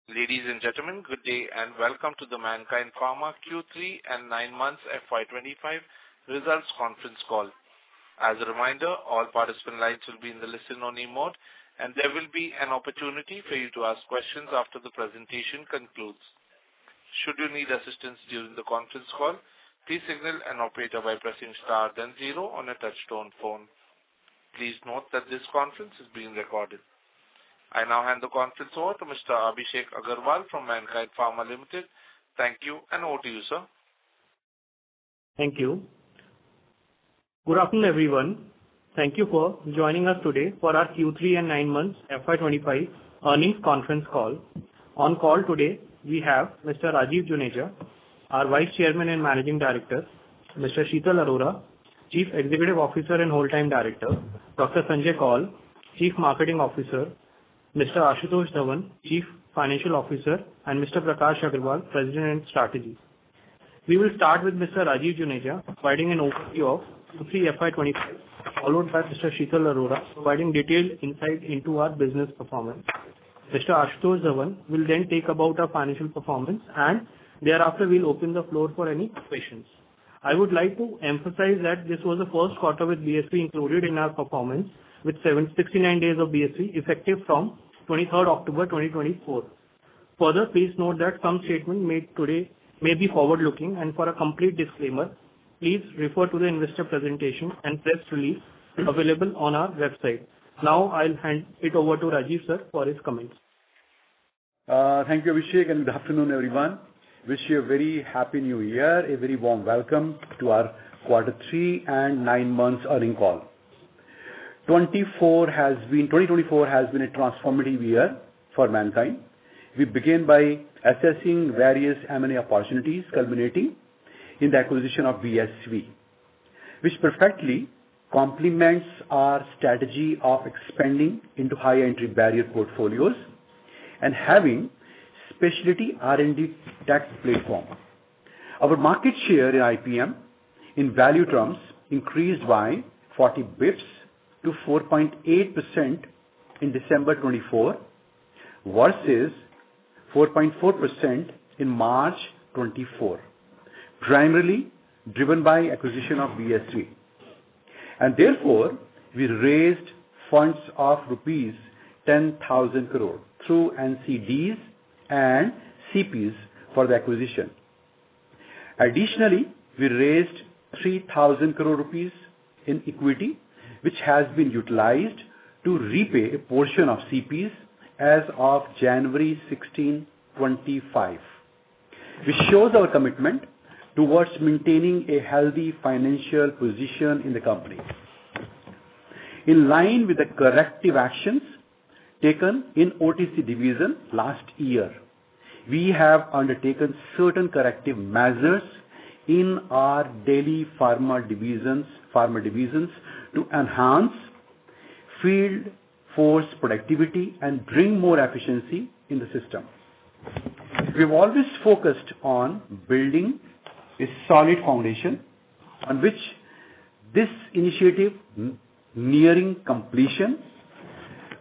Ladies and gentlemen, good day and welcome to the Mankind Pharma Q3 and 9 months FY25 results conference call. As a reminder, all participant lines will be in the listen-only mode, and there will be an opportunity for you to ask questions after the presentation concludes. Should you need assistance during the conference call, please signal an operator by pressing star then 0 on a touch-tone phone. Please note that this conference is being recorded. I now hand the conference over to Mr. Abhishek Agarwal from Mankind Pharma Limited. Thank you, and over to you, sir. Thank you. Good afternoon, everyone. Thank you for joining us today for our Q3 and 9 months FY25 earnings conference call. On call today, we have Mr. Rajeev Juneja, our Vice Chairman and Managing Director, Mr. Sheetal Arora, Chief Executive Officer and Whole-Time Director, Dr. Sanjay Kaul, Chief Marketing Officer, Mr. Ashutosh Dhawan, Chief Financial Officer, and Mr. Prakash Agarwal, President and Strategy. We will start with Mr. Rajeev Juneja providing an overview of Q3 FY25, followed by Mr. Sheetal Arora providing detailed insight into our business performance. Mr. Ashutosh Dhawan will then take about our financial performance, and thereafter we'll open the floor for any questions. I would like to emphasize that this was the first quarter with BSV included in our performance, with 69 days of BSV effective from 23rd October 2024. Further, please note that some statements made today may be forward-looking, and for a complete disclaimer, please refer to the investor presentation and press release available on our website. Now, I'll hand it over to Rajeev, sir, for his comments. Thank you, Abhishek, and good afternoon, everyone. Wish you a very happy new year, a very warm welcome to our Quarter 3 and 9 months earnings call. 2024 has been a transformative year for Mankind. We begin by assessing various M&A opportunities culminating in the acquisition of BSV, which perfectly complements our strategy of expanding into high entry barrier portfolios and having specialty R&D tech platform. Our market share in IPM in value terms increased by 40 bips to 4.8% in December 24 versus 4.4% in March 24, primarily driven by acquisition of BSV. And therefore, we raised funds of rupees 10,000 crore through NCDs and CPs for the acquisition. Additionally, we raised 3,000 crore rupees in equity, which has been utilized to repay a portion of CPs as of January 16, 2025, which shows our commitment towards maintaining a healthy financial position in the company. In line with the corrective actions taken in OTC division last year, we have undertaken certain corrective measures in our daily pharma divisions to enhance field force productivity and bring more efficiency in the system. We've always focused on building a solid foundation on which this initiative nearing completion.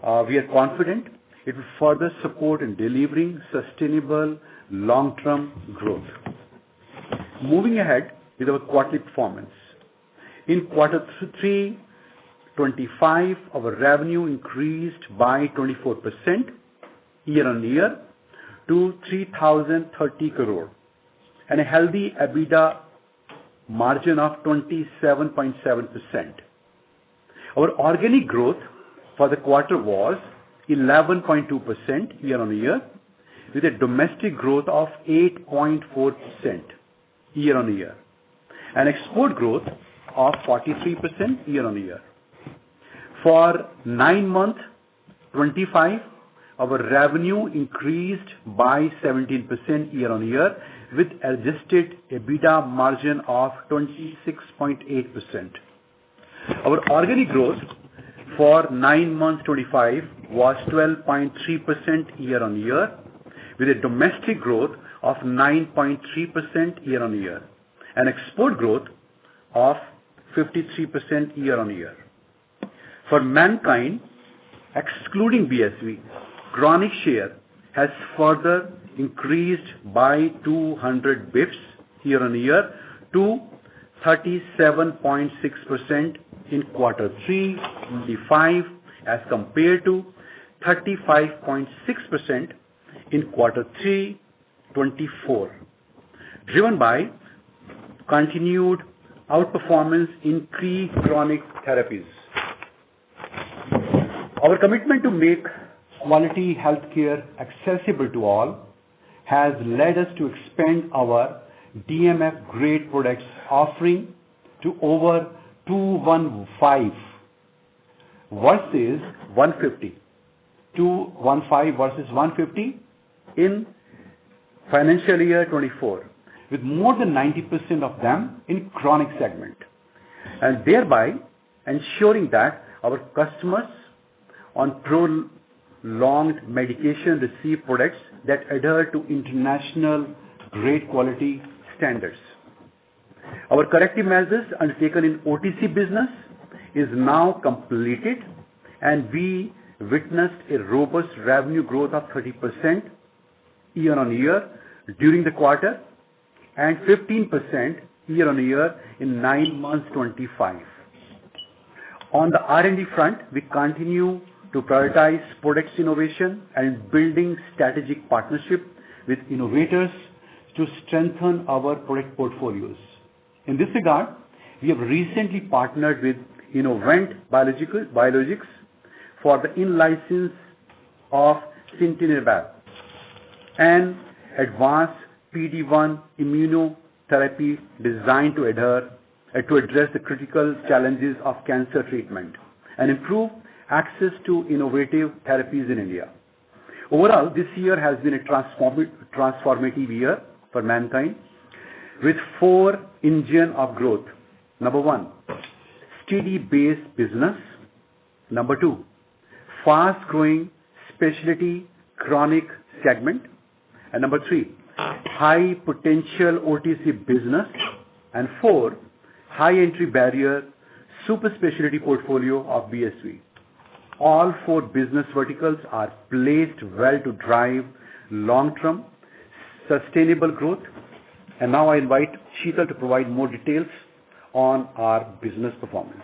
We are confident it will further support in delivering sustainable long-term growth. Moving ahead with our quarterly performance. In Quarter 3, 25, our revenue increased by 24% year-on-year to 3,030 crore and a healthy EBITDA margin of 27.7%. Our organic growth for the quarter was 11.2% year-on-year, with a domestic growth of 8.4% year-on-year, and export growth of 43% year-on-year. For 9 months 25, our revenue increased by 17% year-on-year, with adjusted EBITDA margin of 26.8%. Our organic growth for 9 months 25 was 12.3% year-on-year, with a domestic growth of 9.3% year-on-year, and export growth of 53% year-on-year. For Mankind, excluding BSV, chronic share has further increased by 200 bips year-on-year to 37.6% in quarter 3 25 as compared to 35.6% in quarter 3 24, driven by continued outperformance in key chronic therapies. Our commitment to make quality healthcare accessible to all has led us to expand our DMF grade products offering to over 215 versus 150. 215 versus 150 in financial year 24, with more than 90% of them in chronic segment, and thereby ensuring that our customers on prolonged medication receive products that adhere to international grade quality standards. Our corrective measures undertaken in OTC business is now completed, and we witnessed a robust revenue growth of 30% year-on-year during the quarter and 15% year-on-year in 9 months 25. On the R&D front, we continue to prioritize products innovation and building strategic partnership with innovators to strengthen our product portfolios. In this regard, we have recently partnered with Innovent Biologics for the in-license of Cintinibab, an advanced PD-1 immunotherapy designed to address the critical challenges of cancer treatment and improve access to innovative therapies in India. Overall, this year has been a transformative year for Mankind with 4 engines of growth. Number 1, steady base business. Number 2, fast-growing specialty chronic segment. And number 3, high potential OTC business. And 4, high entry barrier super specialty portfolio of BSV. All 4 business verticals are placed well to drive long-term sustainable growth. And now I invite Sheetal to provide more details on our business performance.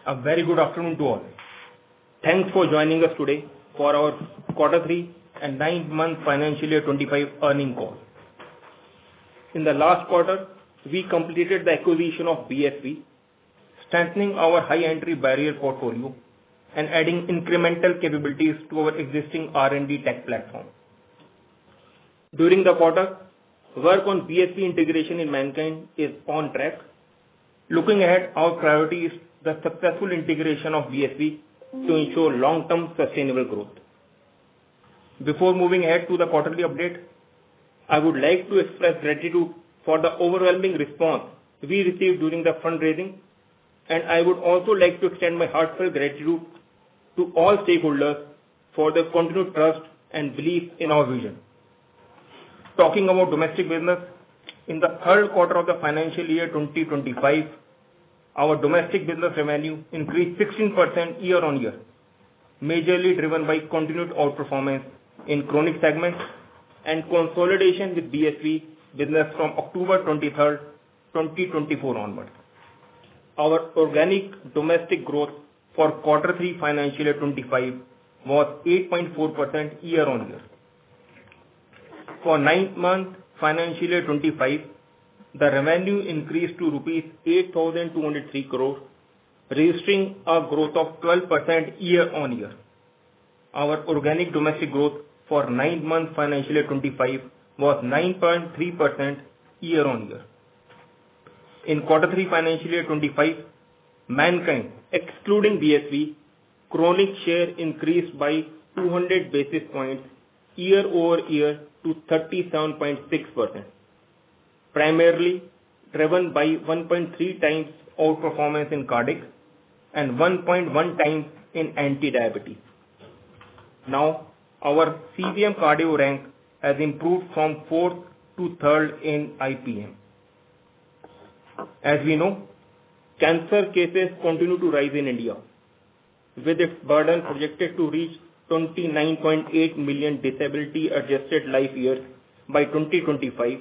A very good afternoon to all. Thanks for joining us today for our quarter 3 and 9-month financial year 25 earning call. In the last quarter, we completed the acquisition of BSV, strengthening our high entry barrier portfolio and adding incremental capabilities to our existing R&D tech platform. During the quarter, work on BSV integration in Mankind is on track. Looking ahead, our priority is the successful integration of BSV to ensure long-term sustainable growth. Before moving ahead to the quarterly update, I would like to express gratitude for the overwhelming response we received during the fundraising, and I would also like to extend my heartfelt gratitude to all stakeholders for their continued trust and belief in our vision. Talking about domestic business, in the third quarter of the financial year 2025, our domestic business revenue increased 16% year-on-year, majorly driven by continued outperformance in chronic segments and consolidation with BSV business from October 23rd, 2024 onwards. Our organic domestic growth for quarter 3 financial year 25 was 8.4% year-on-year. For 9 months financial year 25, the revenue increased to rupees 8,203 crore, registering a growth of 12% year-on-year. Our organic domestic growth for 9 months financial year 25 was 9.3% year-on-year. In quarter 3 financial year 25, Mankind, excluding BSV, chronic share increased by 200 basis points year-over-year to 37.6%, primarily driven by 1.3 times outperformance in cardiac and 1.1 times in anti-diabetes. Now, our CVM cardio rank has improved from 4th to 3rd in IPM. As we know, cancer cases continue to rise in India, with its burden projected to reach 29.8 million disability-adjusted life years by 2025,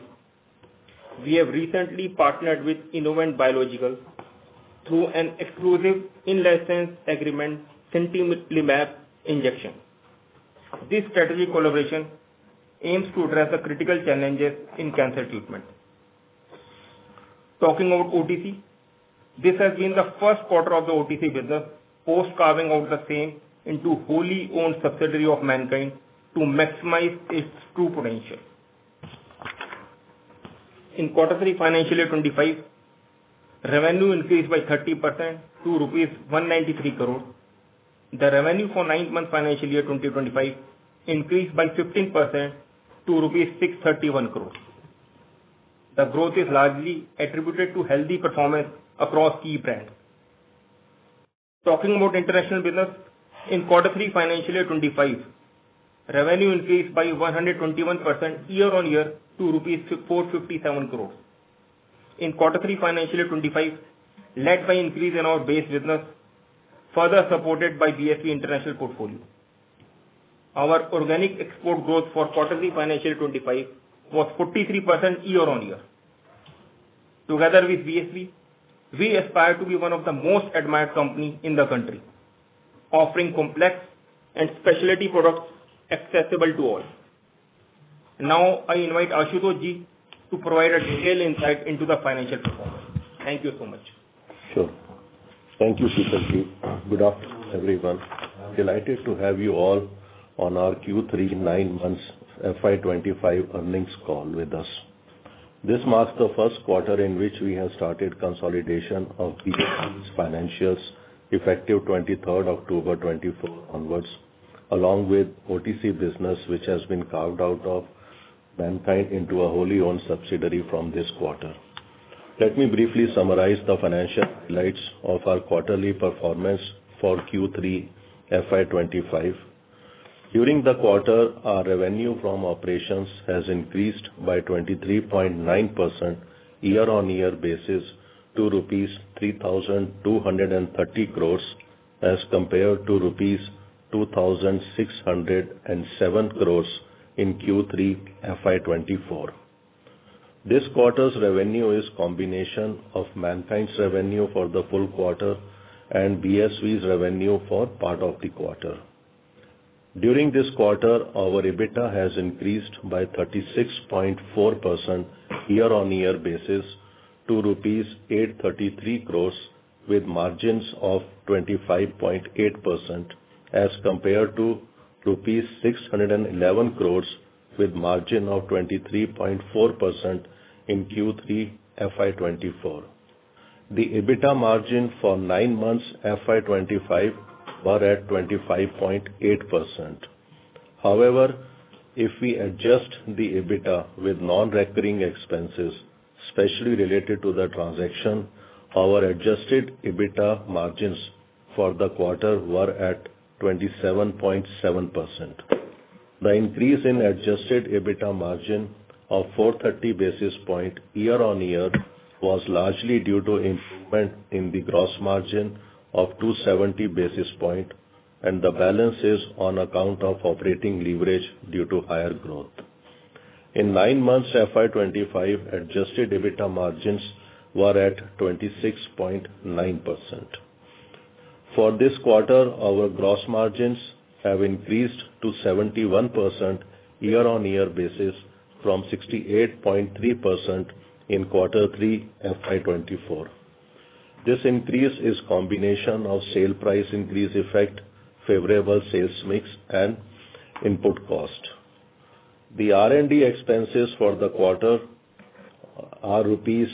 we have recently partnered with Innovent Biological through an exclusive in-license agreement, Sintilimab injection. This strategic collaboration aims to address the critical challenges in cancer treatment. Talking about OTC, this has been the first quarter of the OTC business post carving out the same into wholly owned subsidiary of Mankind to maximize its true potential. In Q3 financial year 25, revenue increased by 30% to rupees 193 crore. The revenue for 9-month financial year 2025 increased by 15% to rupees 631 crore. The growth is largely attributed to healthy performance across key brands. Talking about international business, in Q3 financial year 25, revenue increased by 121% year-on-year to rupees 457 crore. In Q3 financial year 25, led by increase in our base business, further supported by BSV international portfolio. Our organic export growth for Q3 financial year 25 was 43% year-on-year. Together with BSV, we aspire to be one of the most admired companies in the country, offering complex and specialty products accessible to all. Now I invite Ashutosh Ji to provide a detailed insight into the financial performance. Thank you so much. Sure. Thank you, Sheetal Ji. Good afternoon, everyone. I'm delighted to have you all on our Q3 9 months FY25 earnings call with us. This marks the first quarter in which we have started consolidation of BSV's financials effective 23rd October 24 onwards, along with OTC business which has been carved out of Mankind into a wholly owned subsidiary from this quarter. Let me briefly summarize the financial highlights of our quarterly performance for Q3 FY25. During the quarter, our revenue from operations has increased by 23.9% year-on-year basis to rupees 3,230 crores as compared to rupees 2,607 crores in Q3 FY24. This quarter's revenue is combination of Mankind's revenue for the full quarter and BSV's revenue for part of the quarter. During this quarter, our EBITDA has increased by 36.4% year-on-year basis to rupees 833 crores with margins of 25.8% as compared to rupees 611 crores with margin of 23.4% in Q3 FY24. The EBITDA margin for 9 months FY25 were at 25.8%. However, if we adjust the EBITDA with non-recurring expenses, especially related to the transaction, our adjusted EBITDA margins for the quarter were at 27.7%. The increase in adjusted EBITDA margin of 430 basis point year-on-year was largely due to improvement in the gross margin of 270 basis point, and the balance is on account of operating leverage due to higher growth. In 9 months FY25, adjusted EBITDA margins were at 26.9%. For this quarter, our gross margins have increased to 71% year-on-year basis from 68.3% in Q3 FY24. This increase is combination of sale price increase effect, favorable sales mix, and input cost. The R&D expenses for the quarter are rupees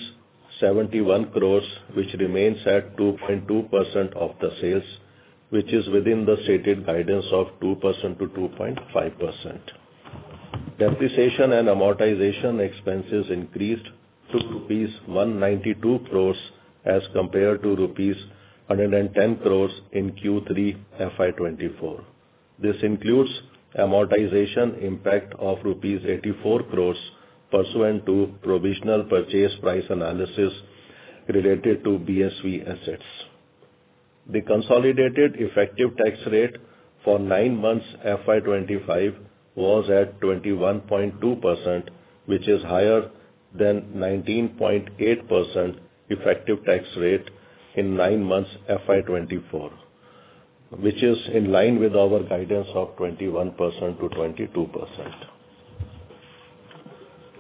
71 crores, which remains at 2.2% of the sales, which is within the stated guidance of 2% to 2.5%. Depreciation and amortization expenses increased to rupees 192 crores as compared to rupees 110 crores in Q3 FY24. This includes amortization impact of rupees 84 crores pursuant to provisional purchase price analysis related to BSV assets. The consolidated effective tax rate for 9 months FY25 was at 21.2%, which is higher than 19.8% effective tax rate in 9 months FY24, which is in line with our guidance of 21% to 22%.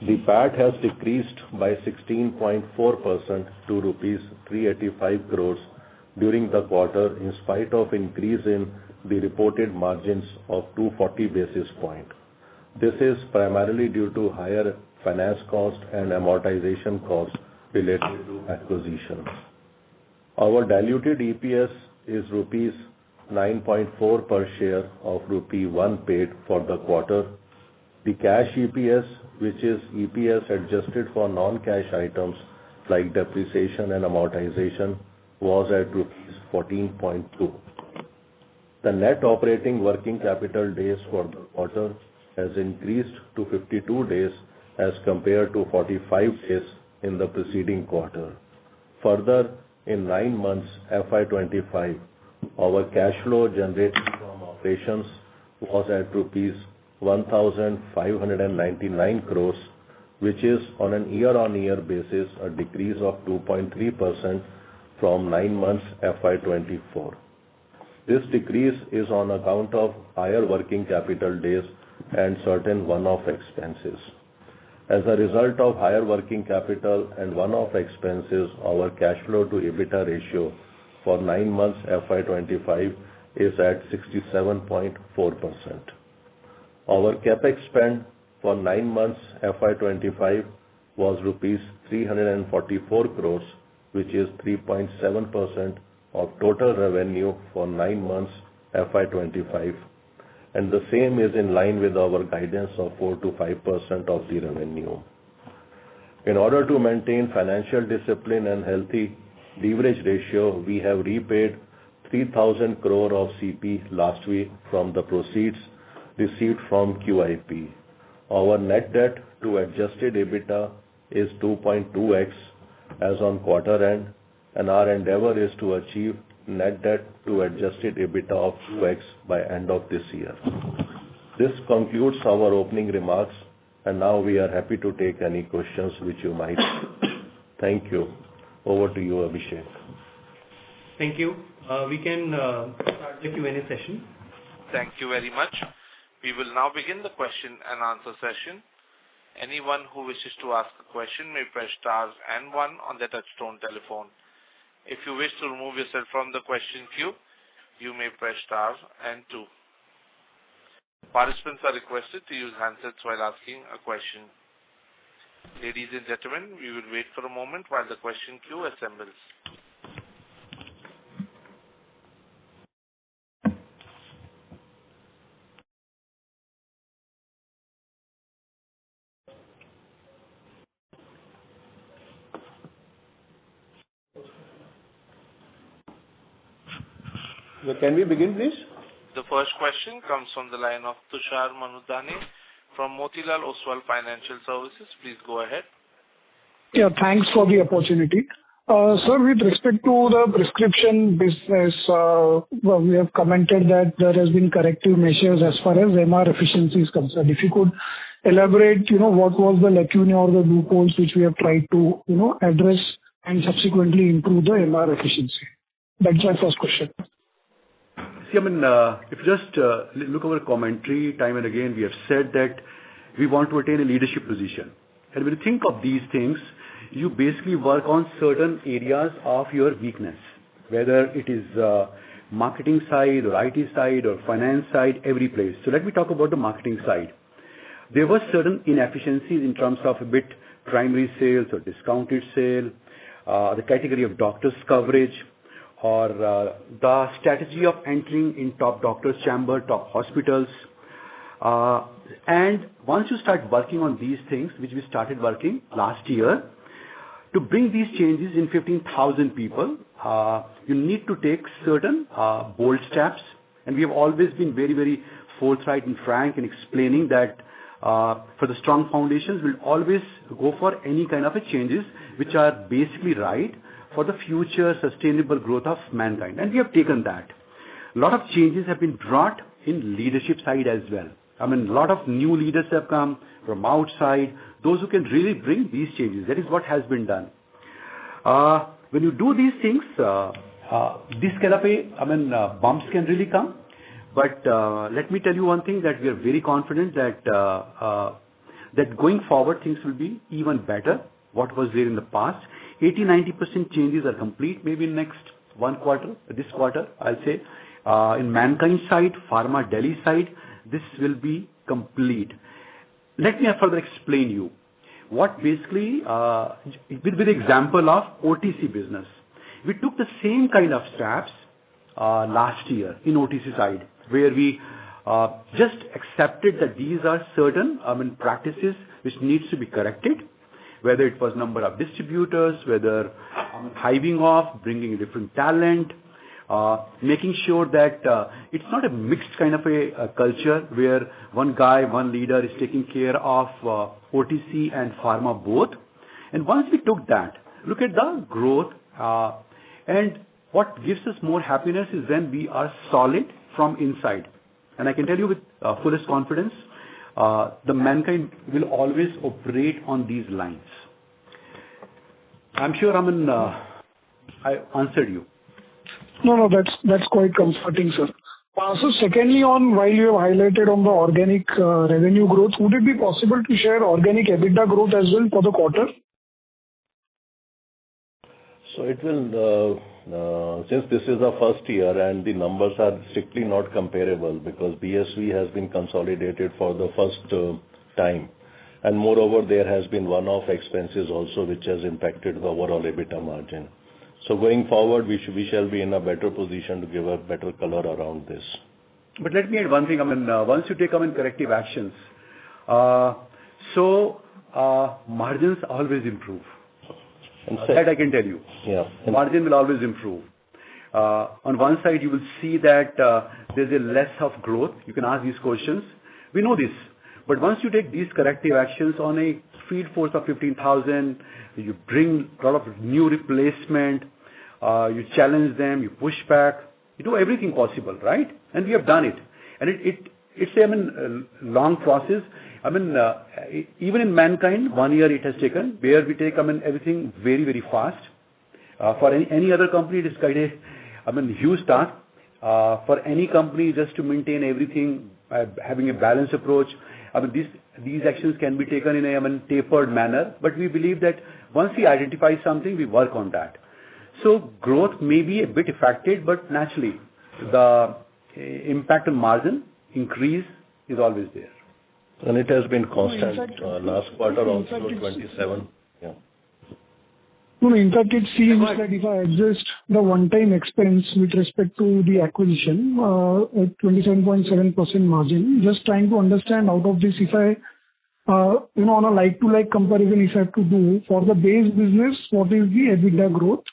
The PAT has decreased by 16.4% to rupees 385 crores during the quarter, in spite of increase in the reported margins of 240 basis points. This is primarily due to higher finance cost and amortization costs related to acquisitions. Our diluted EPS is rupees 9.4 per share of rupee 1 paid for the quarter. The cash EPS, which is EPS adjusted for non-cash items like depreciation and amortization, was at rupees 14.2. The net operating working capital days for the quarter has increased to 52 days as compared to 45 days in the preceding quarter. Further, in 9 months FY25, our cash flow generated from operations was at rupees 1,599 crores, which is on an year-on-year basis a decrease of 2.3% from 9 months FY24. This decrease is on account of higher working capital days and certain one-off expenses. As a result of higher working capital and one-off expenses, our cash flow to EBITDA ratio for 9 months FY25 is at 67.4%. Our capex spend for 9 months FY25 was rupees 344 crores, which is 3.7% of total revenue for 9 months FY25, and the same is in line with our guidance of 4 to 5% of the revenue. In order to maintain financial discipline and healthy leverage ratio, we have repaid 3,000 crore of CP last week from the proceeds received from QIP. Our net debt to adjusted EBITDA is 2.2x as on quarter end, and our endeavor is to achieve net debt to adjusted EBITDA of 2x by end of this year. This concludes our opening remarks, and now we are happy to take any questions which you might have. Thank you. Over to you, Abhishek. Thank you. We can start the Q&A session. Thank you very much. We will now begin the question and answer session. Anyone who wishes to ask a question may press star and 1 on their touchtone telephone. If you wish to remove yourself from the question queue, you may press star and 2. Participants are requested to use handsets while asking a question. Ladies and gentlemen, we will wait for a moment while the question queue assembles. So can we begin, please? The first question comes from the line of Tushar Manudhane from Motilal Oswal Financial Services. Please go ahead. Yeah, thanks for the opportunity. Sir, with respect to the prescription business, we have commented that there has been corrective measures as far as MR efficiency is concerned. If you could elaborate, what was the lacuna or the loopholes which we have tried to, address and subsequently improve the MR efficiency. That's my first question. See, if you just look over commentary, time and again, we have said that we want to attain a leadership position. And when you think of these things, you basically work on certain areas of your weakness, whether it is marketing side or IT side or finance side, every place. So let me talk about the marketing side. There were certain inefficiencies in terms of a bit primary sales or discounted sale, the category of doctors coverage, or the strategy of entering in top doctors' chamber, top hospitals. And once you start working on these things, which we started working last year, to bring these changes in 15,000 people, you need to take certain bold steps. And we have always been very, very forthright and frank in explaining that for the strong foundations, we'll always go for any kind of changes which are basically right for the future sustainable growth of Mankind. And we have taken that. A lot of changes have been brought in leadership side as well. I mean, a lot of new leaders have come from outside, those who can really bring these changes. That is what has been done. When you do these things, this kind of bumps can really come. But let me tell you one thing, that we are very confident that that going forward things will be even better what was there in the past. 80-90% changes are complete, maybe next one quarter, this quarter, I'll say. In Mankind side, Pharma Delhi side, this will be complete. Let me further explain you what basically, with the example of OTC business. We took the same kind of steps last year in OTC side, where we just accepted that these are certain practices which needs to be corrected, whether it was number of distributors, whether hiving off, bringing a different talent, making sure that it's not a mixed kind of a culture where one guy, one leader is taking care of OTC and pharma both. And once we took that, look at the growth, and what gives us more happiness is when we are solid from inside. And I can tell you with fullest confidence, the Mankind will always operate on these lines. I'm sure, I answered you. No, that's quite comforting, sir. So secondly, while you have highlighted on the organic revenue growth, would it be possible to share organic EBITDA growth as well for the quarter? So it will, since this is the first year and the numbers are strictly not comparable because BSV has been consolidated for the first time. And moreover, there has been one-off expenses also which has impacted the overall EBITDA margin. So going forward, we shall be in a better position to give a better color around this. But let me add one thing. Once you take corrective actions, margins always improve. That I can tell you. Yeah. Margin will always improve. On one side, you will see that there's a less of growth. You can ask these questions. We know this. But once you take these corrective actions on a field force of 15,000, you bring a lot of new replacement, you challenge them, you push back, you do everything possible, right? And we have done it. And it's a long process. Even in Mankind, 1 year it has taken, where we take everything very, very fast. For any other company, it is quite a huge task. For any company, just to maintain everything, having a balanced approach, these actions can be taken in a tapered manner. But we believe that once we identify something, we work on that. So growth may be a bit affected, but naturally, the impact on margin increase is always there. And it has been constant. Last quarter also 27. Yeah. No, in fact, it seems that if I adjust the one-time expense with respect to the acquisition at 27.7% margin, just trying to understand out of this, if I, on a like-to-like comparison, if I have to do for the base business, what is the EBITDA growth?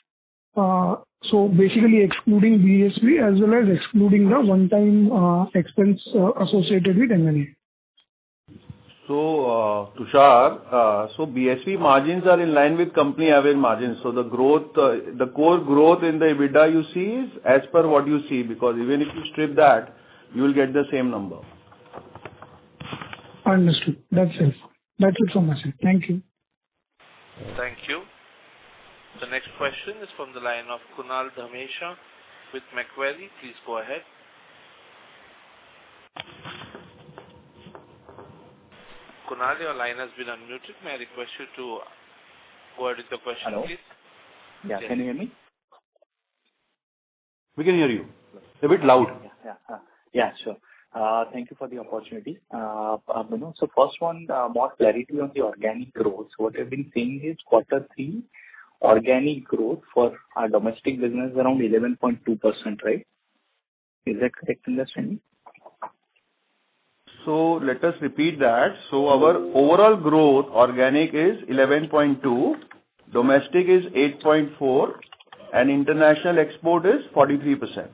So basically excluding BSV as well as excluding the one-time expense associated with M&A. So, Tushar, so BSV margins are in line with company average margins. So the growth, the core growth in the EBITDA you see is as per what you see, because even if you strip that, you will get the same number. Understood. That's it. That's it from my side. Thank you. Thank you. The next question is from the line of Kunal Dhamesha with Macquarie. Please go ahead. Kunal, your line has been unmuted. May I request you to go ahead with the question, Hello? please? Yeah, can you hear me? We can hear you. A bit loud. Yeah, sure. Thank you for the opportunity. So first one, more clarity on the organic growth. So what I've been saying is Q3 organic growth for our domestic business is around 11.2%, right? Is that correct understanding? So let us repeat that. So our overall growth organic is 11.2, domestic is 8.4, and international export is 43%.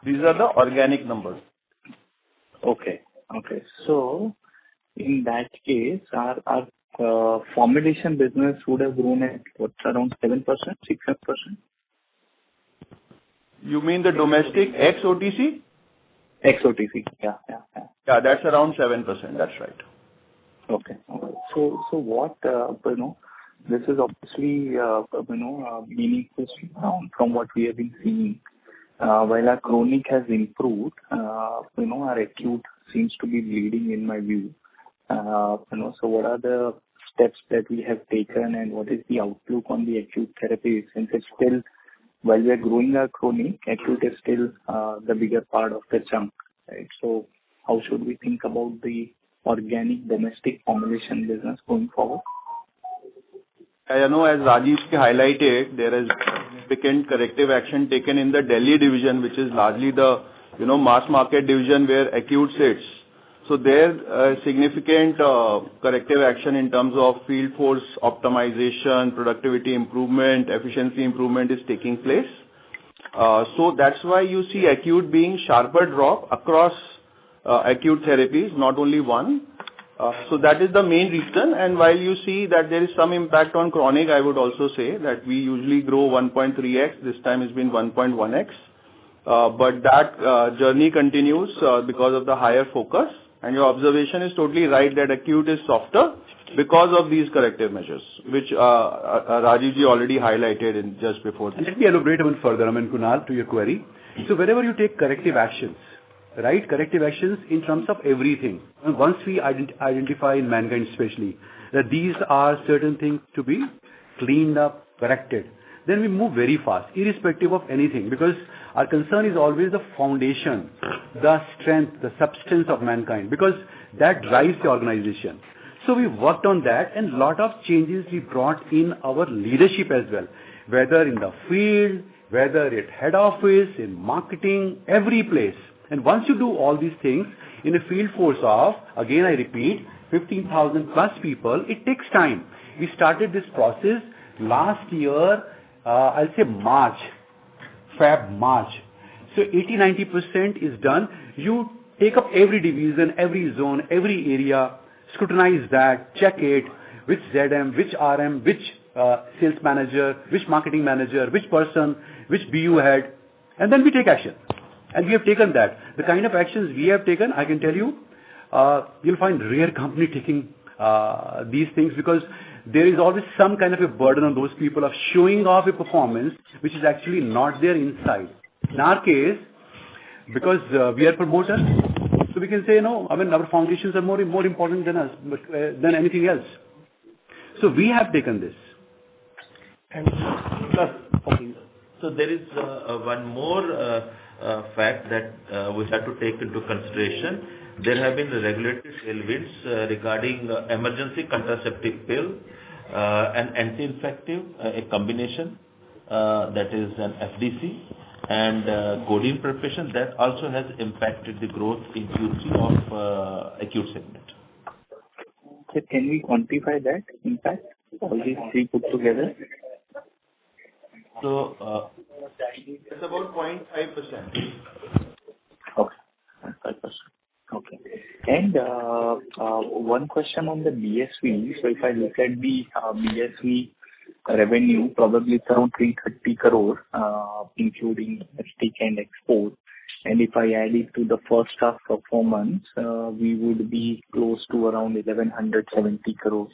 These are the organic numbers. Okay. So in that case, our formulation business would have grown at what, around 7%, 6%? You mean the domestic ex OTC? Ex-OTC. Yeah. Yeah, that's around 7%. That's right. Okay. So what, this is obviously, meaningful down from what we have been seeing. While our chronic has improved, our acute seems to be bleeding in my view. So what are the steps that we have taken, and what is the outlook on the acute therapy, since it's still, while we are growing our chronic, acute is still the bigger part of the chunk, right? So how should we think about the organic domestic formulation business going forward? I know, as Rajeev highlighted, there is significant corrective action taken in the Delhi division, which is largely the mass market division where acute sits. So there, significant corrective action in terms of field force optimization, productivity improvement, efficiency improvement is taking place. So that's why you see acute being sharper drop across acute therapies, not only one. So that is the main reason. And while you see that there is some impact on chronic, I would also say that we usually grow 1.3x. This time it's been 1.1x. But that journey continues because of the higher focus. And your observation is totally right that acute is softer because of these corrective measures, which Rajeev ji already highlighted in just before this. Let me elaborate even further, Kunal, to your query. So whenever you take corrective actions, right, corrective actions in terms of everything, and once we identify in Mankind especially that these are certain things to be cleaned up, corrected, then we move very fast, irrespective of anything, because our concern is always the foundation, the strength, the substance of Mankind, because that drives the organization. So we worked on that, and lot of changes we brought in our leadership as well, whether in the field, whether at head office, in marketing, every place. And once you do all these things in a field force of, again I repeat, 15,000 plus people, it takes time. We started this process last year, I'll say March. So 80-90% is done. You take up every division, every zone, every area, scrutinize that, check it, which ZM, which RM, which sales manager, which marketing manager, which person, which BU head, and then we take action. And we have taken that. The kind of actions we have taken, I can tell you, you'll find rare company taking these things, because there is always some kind of a burden on those people of showing off a performance which is actually not there inside. In our case, because we are promoters, so we can say, our foundations are more important than us, than anything else. So we have taken this. And so there is one more fact that we have to take into consideration. There have been regulatory tailwinds regarding emergency contraceptive pill, an anti-infective, a combination that is an FDC, and codeine preparation that also has impacted the growth in Q3 of acute segment. So can we quantify that impact, all these three put together? So it's about 0.5%. Okay, 5%. Okay. And one question on the BSV. So if I look at the BSV revenue, probably it's around 330 crore, including STK and export. And if I add it to the first half performance, we would be close to around 1170 crores,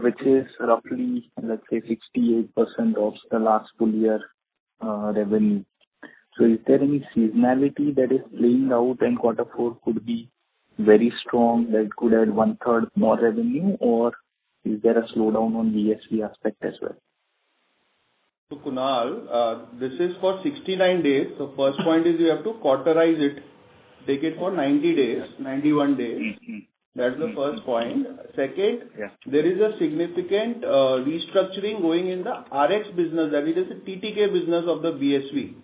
which is roughly, let's say, 68% of the last full year revenue. So is there any seasonality that is playing out, and quarter four could be very strong, that could add 1/3 more revenue, or is there a slowdown on BSV aspect as well? So Kunal, this is for 69 days. So first point is you have to quarterize it, take it for 90 days, 91 days. That's the first point. Second, there is a significant restructuring going in the RX business, that it is the TTK business of the BSV.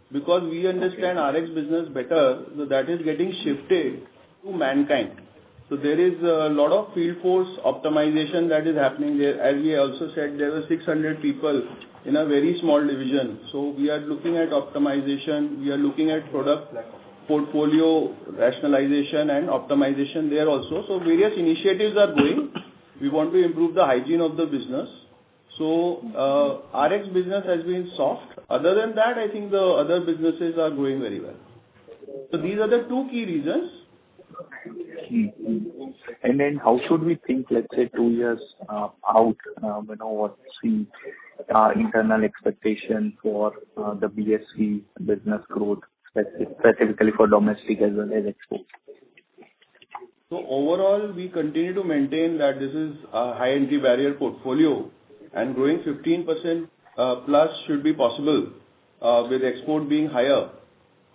Because we understand RX business better, so that is getting shifted to Mankind. So there is a lot of field force optimization that is happening there. As we also said, there were 600 people in a very small division. So we are looking at optimization, we are looking at product portfolio rationalization and optimization there also. So various initiatives are going. We want to improve the hygiene of the business. So RX business has been soft. Other than that, I think the other businesses are going very well. So these are the two key reasons. And then how should we think, let's say 2 years out, what's the internal expectation for the BSV business growth, specifically for domestic as well as export? So overall, we continue to maintain that this is a high entry barrier portfolio, and growing 15% plus should be possible with export being higher.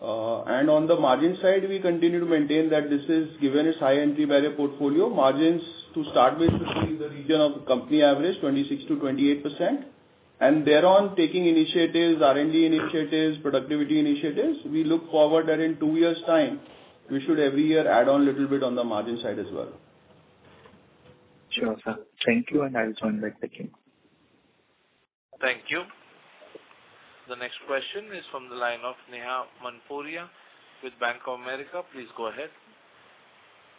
And on the margin side, we continue to maintain that this is, given its high entry barrier portfolio, margins to start with should be in the region of the company average, 26 to 28%. And thereon, taking initiatives, R&D initiatives, productivity initiatives, we look forward that in 2 years' time, we should every year add on a little bit on the margin side as well. Sure, sir. Thank you, and I'll join back the queue. Thank you. The next question is from the line of Neha Manpuria with Bank of America. Please go ahead.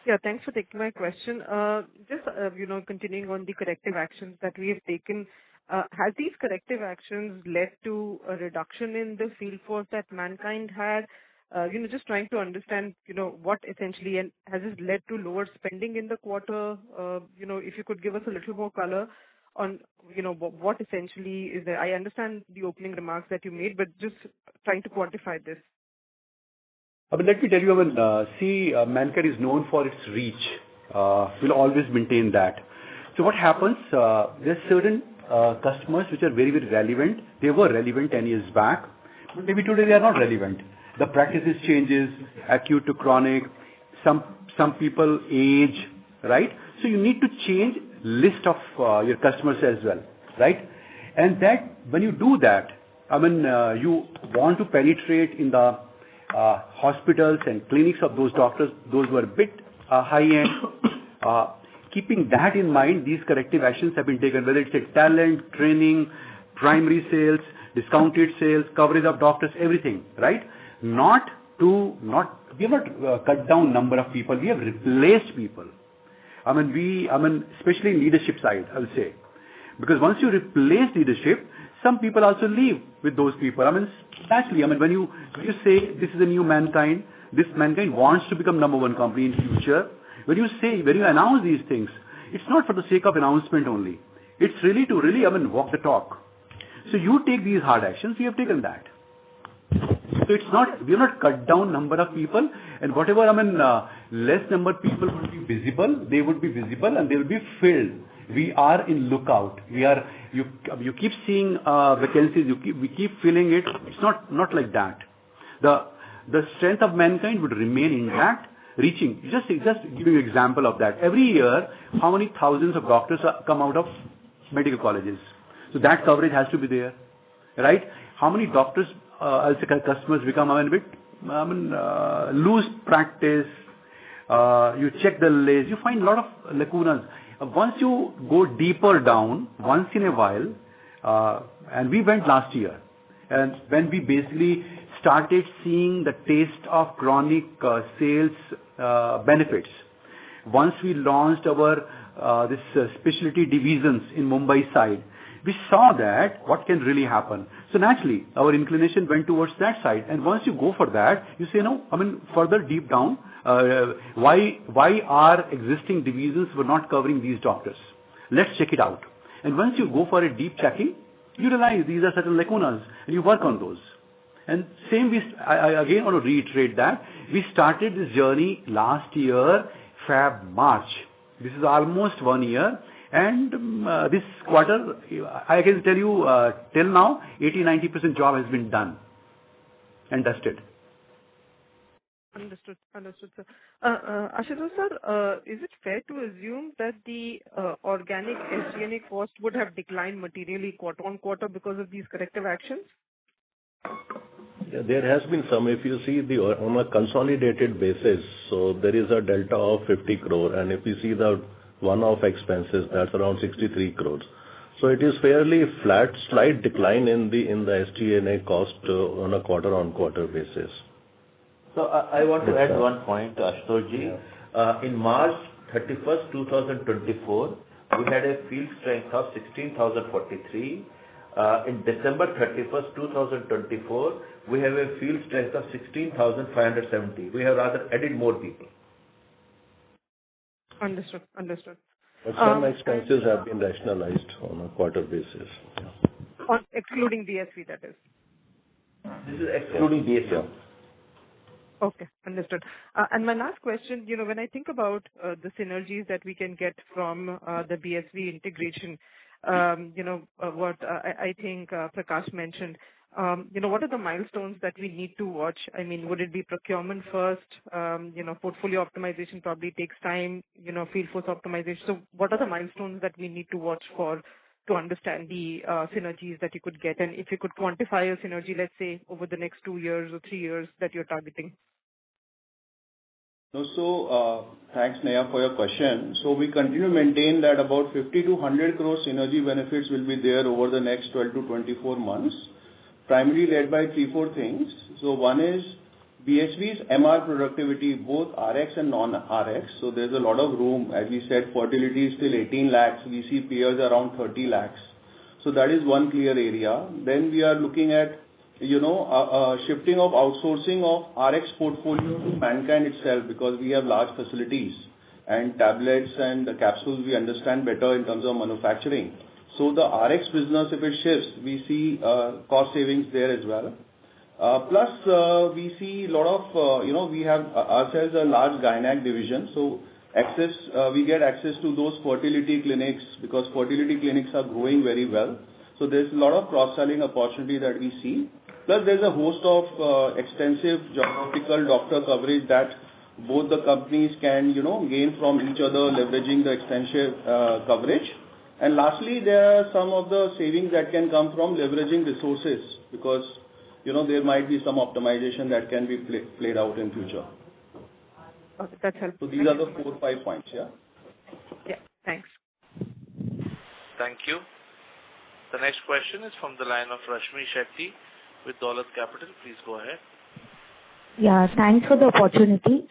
Yeah, thanks for taking my question. Just, continuing on the corrective actions that we have taken, has these corrective actions led to a reduction in the field force that Mankind had? Just trying to understand, what essentially, and has this led to lower spending in the quarter? If you could give us a little more color on, what essentially is there. I understand the opening remarks that you made, but just trying to quantify this. But let me tell you, Mankind is known for its reach. We'll always maintain that. So what happens, there's certain customers which are very, very relevant. They were relevant 10 years back, but maybe today they are not relevant. The practices changes, acute to chronic. Some people age, right? So you need to change list of your customers as well, right? And that when you do that, you want to penetrate in the hospitals and clinics of those doctors, those who are a bit high-end. Keeping that in mind, these corrective actions have been taken, whether it's a talent, training, primary sales, discounted sales, coverage of doctors, everything, right? We have not cut down number of people. We have replaced people. Especially in leadership side, I will say. Because once you replace leadership, some people also leave with those people. Naturally, when you say this is a new Mankind, this Mankind wants to become number one company in future. When you announce these things, it's not for the sake of announcement only. It's really to walk the talk. So you take these hard actions, we have taken that. So we have not cut down number of people, and whatever, less number of people would be visible, they would be visible and they will be filled. We are in lookout. You keep seeing vacancies, we keep filling it. It's not like that. The strength of Mankind would remain intact, reaching. Just give you an example of that. Every year, how many thousands of doctors come out of medical colleges? So that coverage has to be there, right? How many doctors, customers become lose practice. You check the list, you find a lot of lacunas. Once you go deeper down, once in a while, and we went last year, and when we basically started seeing the taste of chronic sales benefits. Once we launched our this specialty divisions in Mumbai side, we saw that what can really happen. So naturally, our inclination went towards that side. And once you go for that, you say, no, further deep down, why our existing divisions were not covering these doctors? Let's check it out. And once you go for a deep checking, you realize these are certain lacunas, and you work on those. And same, I again want to reiterate that we started this journey last year, March. This is almost 1 year. And this quarter, I can tell you, till now, 80-90% job has been done and dusted. Understood, sir. Ashutosh sir, is it fair to assume that the organic SG&A cost would have declined materially quarter on quarter because of these corrective actions? Yeah, there has been some. If you see on a consolidated basis, so there is a delta of 50 crore, and if you see the one-off expenses, that's around 63 crores. So it is fairly flat, slight decline in the SG&A cost on a quarter-on-quarter basis. So I want to add one point, Ashutosh ji. In March 31st, 2024, we had a field strength of 16,043. In December 31st, 2024, we have a field strength of 16,570. We have rather added more people. Understood. But some expenses have been rationalized on a quarter basis. Excluding BSV, that is. This is excluding BSV. Okay, understood. And my last question, when I think about the synergies that we can get from the BSV integration, what I think Prakash mentioned, what are the milestones that we need to watch? I mean, would it be procurement first? Portfolio optimization probably takes time, field force optimization. So what are the milestones that we need to watch for to understand the synergies that you could get? And if you could quantify a synergy, let's say, over the next 2 years or 3 years that you're targeting. So, thanks, Neha, for your question. So we continue to maintain that about 50 to 100 crore synergy benefits will be there over the next 12 to 24 months, primarily led by 3-4 things. So one is BSV's MR productivity, both RX and non-RX. So there's a lot of room. As we said, fertility is still 18 lakhs. We see peers around 30 lakhs. So that is one clear area. Then we are looking at shifting of outsourcing of RX portfolio to Mankind itself, because we have large facilities and tablets and the capsules we understand better in terms of manufacturing. So the RX business, if it shifts, we see cost savings there as well. Plus, we see a lot of, we have ourselves a large gynac division. So we get access to those fertility clinics because fertility clinics are growing very well. So there's a lot of cross-selling opportunity that we see. Plus, there's a host of extensive geographical doctor coverage that both the companies can, gain from each other, leveraging the extensive coverage. And lastly, there are some of the savings that can come from leveraging resources because, there might be some optimization that can be played out in future. Okay, that's helpful. So these are the 4 or 5 points, yeah? Yeah, thanks. Thank you. The next question is from the line of Rashmi Shetty with Dolat Capital. Please go ahead. Yeah, thanks for the opportunity.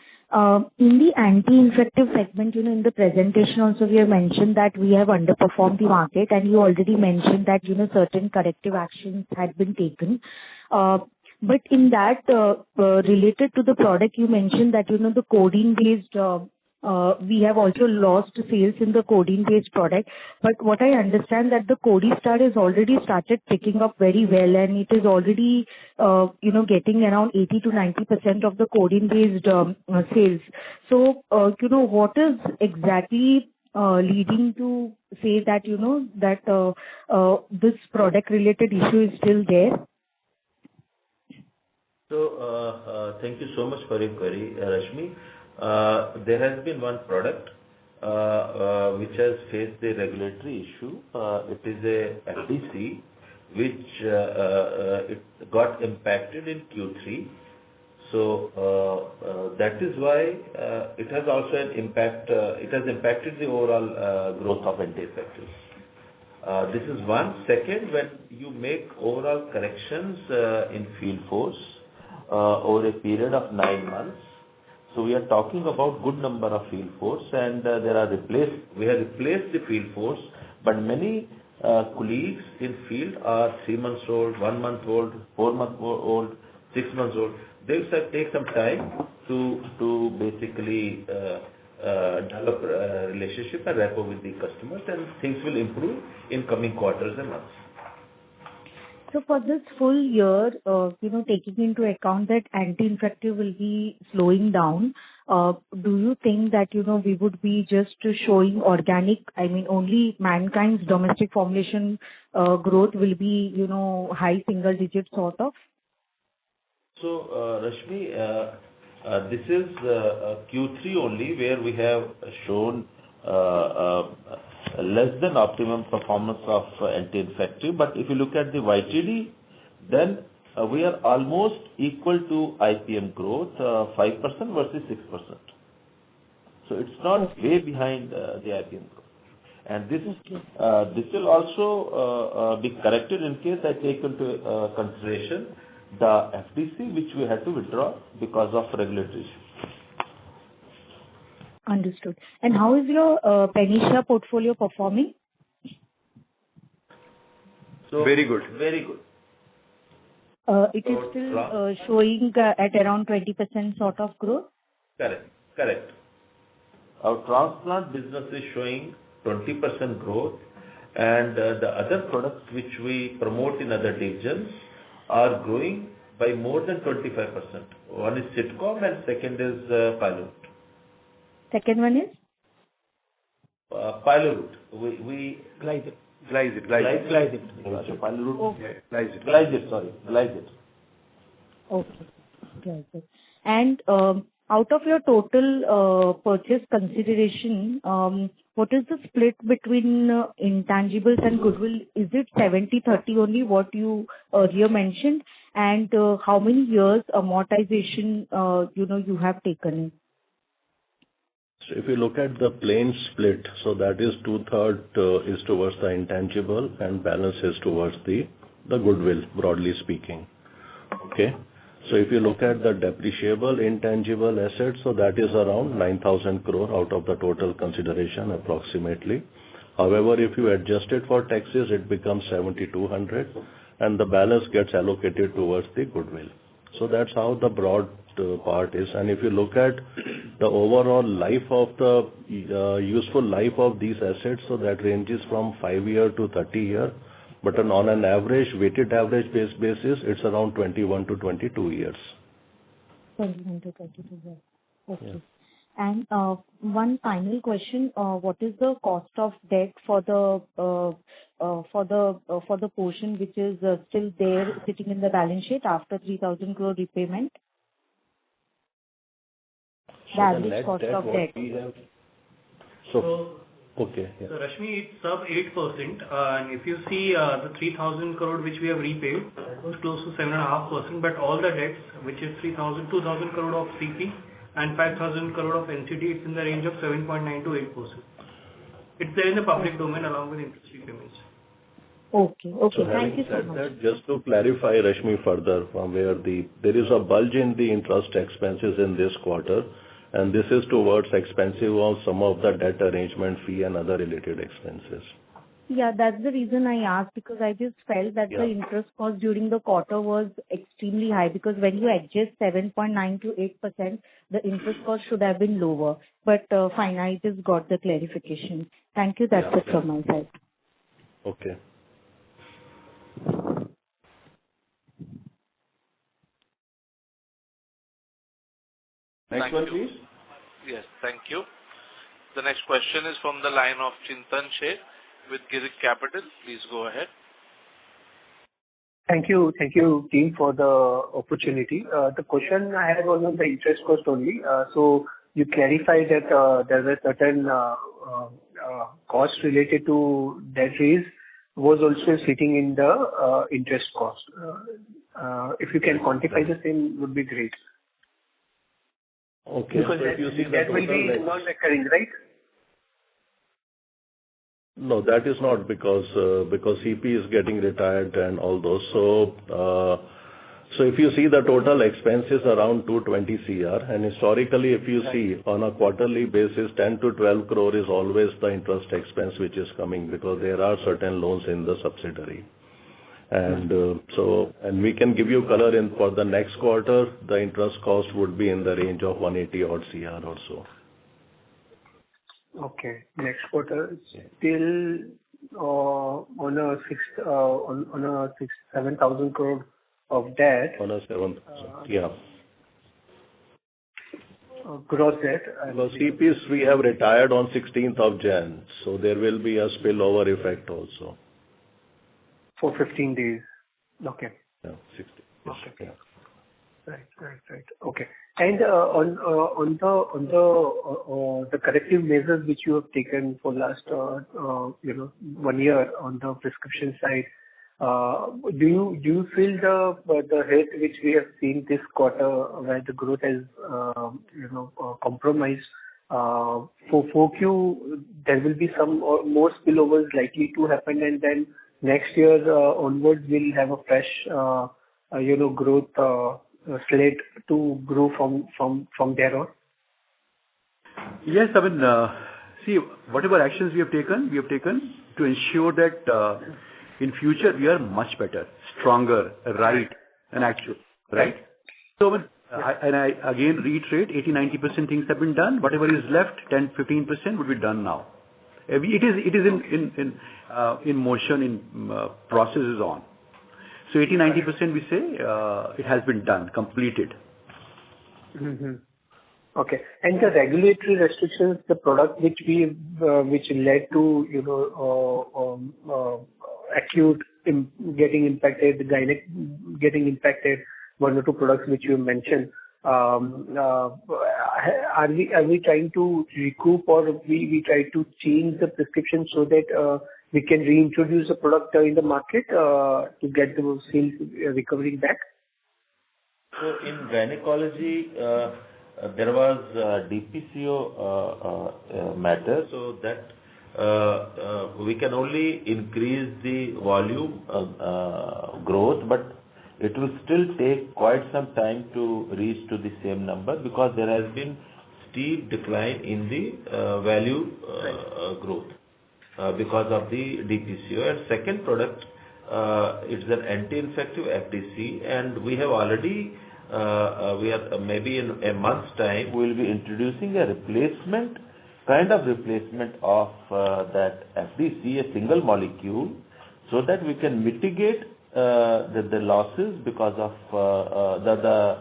In the anti-infective segment, in the presentation also we have mentioned that we have underperformed the market, and you already mentioned that, certain corrective actions had been taken. But in that, related to the product, you mentioned that, the codeine-based, we have also lost sales in the codeine-based product. But what I understand that the Codistar has already started picking up very well, and it is already, getting around 80 to 90% of the codeine-based sales. So, what is exactly leading to say that, this product-related issue is still there? So, thank you so much for your query, Rashmi. There has been one product which has faced a regulatory issue. It is a FDC which it got impacted in Q3. So that is why it has also an impact. It has impacted the overall growth of anti-infectives. This is one. Second, when you make overall corrections in field force over a period of 9 months, so we are talking about good number of field force, and we have replaced the field force, but many colleagues in field are 3 months old, 1 month old, 4 months old, 6 months old. They will take some time to basically develop a relationship and rapport with the customers, and things will improve in coming quarters and months. So for this full year, taking into account that anti-infective will be slowing down, do you think that, we would be just showing organic, only Mankind's domestic formulation growth will be, high single digit sort of? So, Rashmi, this is Q3 only where we have shown less than optimum performance of anti-infective. But if you look at the YTD, then we are almost equal to IPM growth, 5% versus 6%. So it's not way behind the IPM growth. And this will also be corrected in case I take into consideration the FDC which we had to withdraw because of regulatory issues. Understood. And how is your Panacea portfolio performing? So Very good. Very good. It is still showing at around 20% sort of growth? Correct. Our transplant business is showing 20% growth, and the other products which we promote in other divisions are growing by more than 25%. One is Sitcom and second is Plywood. Second one is? Plywood. Glizid. Glizid. Okay. Glizid. And out of your total purchase consideration, what is the split between intangibles and goodwill? Is it 70-30 only what you earlier mentioned? And how many years amortization you have taken in? So if you look at the plain split, so that is 2/3 is towards the intangible and balance is towards the goodwill, broadly speaking. Okay. So if you look at the depreciable intangible assets, so that is around 9,000 crore out of the total consideration approximately. However, if you adjust it for taxes, it becomes 7,200 and the balance gets allocated towards the goodwill. So that's how the broad part is. And if you look at the overall life of the useful life of these assets, so that ranges from 5 year to 30 year. But on an average, weighted average basis, it's around 21 to 22 years. 21 to 22 years. Okay. Yeah. And one final question: what is the cost of debt for the portion which is still there sitting in the balance sheet after 3,000 crore repayment? The average cost of debt. Okay. Yeah. So Rashmi, it's sub 8%, and if you see the 3,000 crore which we have repaid, that was close to 7.5%. But all the debts, which is 2,000 crore of CP and 5,000 crore of NCD, it's in the range of 7.9 to 8%. It's there in the public domain along with interest repayments. Okay. So Thank you so much. that, just to clarify, Rashmi, further from where there is a bulge in the interest expenses in this quarter, and this is towards expensive of some of the debt arrangement fee and other related expenses. Yeah, that's the reason I asked, because I just felt that the interest cost during the quarter was extremely high, because when you adjust 7.9 to 8%, the interest cost should have been lower. But fine, I just got the clarification. Thank you. That's it from my side. Okay. Next one, please. Yes, thank you. The next question is from the line of Chintan Sheth with Girik Capital. Please go ahead. Thank you, team, for the opportunity. The question I had was on the interest cost only. So you clarified that there were certain costs related to debt raise was also sitting in the interest cost. If you can quantify the same, would be great. Okay. Because so if you see that will be non-recurring, right? No, that is not, because CP is getting retired and all those. So if you see the total expenses around 220 CR, and historically, if you see on a quarterly basis, 10 to 12 crore is always the interest expense which is coming, because there are certain loans in the subsidiary. And and we can give you color in for the next quarter, the interest cost would be in the range of 180 odd CR or so. Okay. Next quarter, still on a 7,000 crore of debt. On a 7,000, yeah. Gross debt. Because CPs we have retired on 16th of Jan, so there will be a spillover effect also. For 15 days. Okay. Yeah, 16. Okay. Yeah. Right. Okay. And on the corrective measures which you have taken for last 1 year on the prescription side, do you feel the hit which we have seen this quarter, where the growth has compromised, for 4Q there will be some more spillovers likely to happen, and then next year onwards we'll have a fresh growth slate to grow from there on? Yes, I mean, see, whatever actions we have taken to ensure that In future, we are much better, stronger, right, and actual, right? So I again reiterate, 80-90% things have been done. Whatever is left, 10-15% would be done now. It is in motion, process is on. So 80-90% we say it has been done, completed. Mm-hmm. Okay. And the regulatory restrictions, the product which led to acute getting impacted, the gynec getting impacted, one or two products which you mentioned. Are we trying to recoup, or we try to change the prescription so that we can reintroduce the product in the market to get the sales recovering back? So in gynecology, there was DPCO matter, so that we can only increase the volume growth, but it will still take quite some time to reach to the same number, because there has been steep decline in the value growth because of the DPCO. And second product, it's an anti-infective FDC, and we have already maybe in a month's time we will be introducing a replacement of that FDC, a single molecule, so that we can mitigate the losses because of the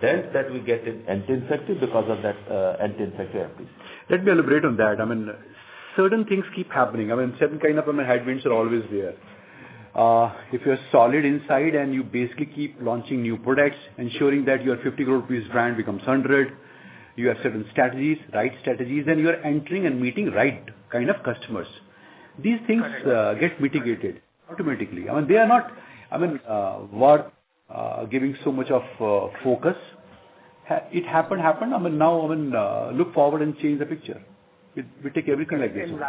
dent that we get in anti-infective because of that anti-infective FDC. Let me elaborate on that. I mean, certain things keep happening. I mean, certain kind of headwinds are always there. If you're solid inside and you basically keep launching new products, ensuring that your 50 crore rupees brand becomes 100, you have certain strategies, right strategies, and you are entering and meeting right kind of customers. These things get mitigated automatically. I mean, they are not, worth giving so much of focus. It happened. I mean, now, look forward and change the picture. We take everything like this. And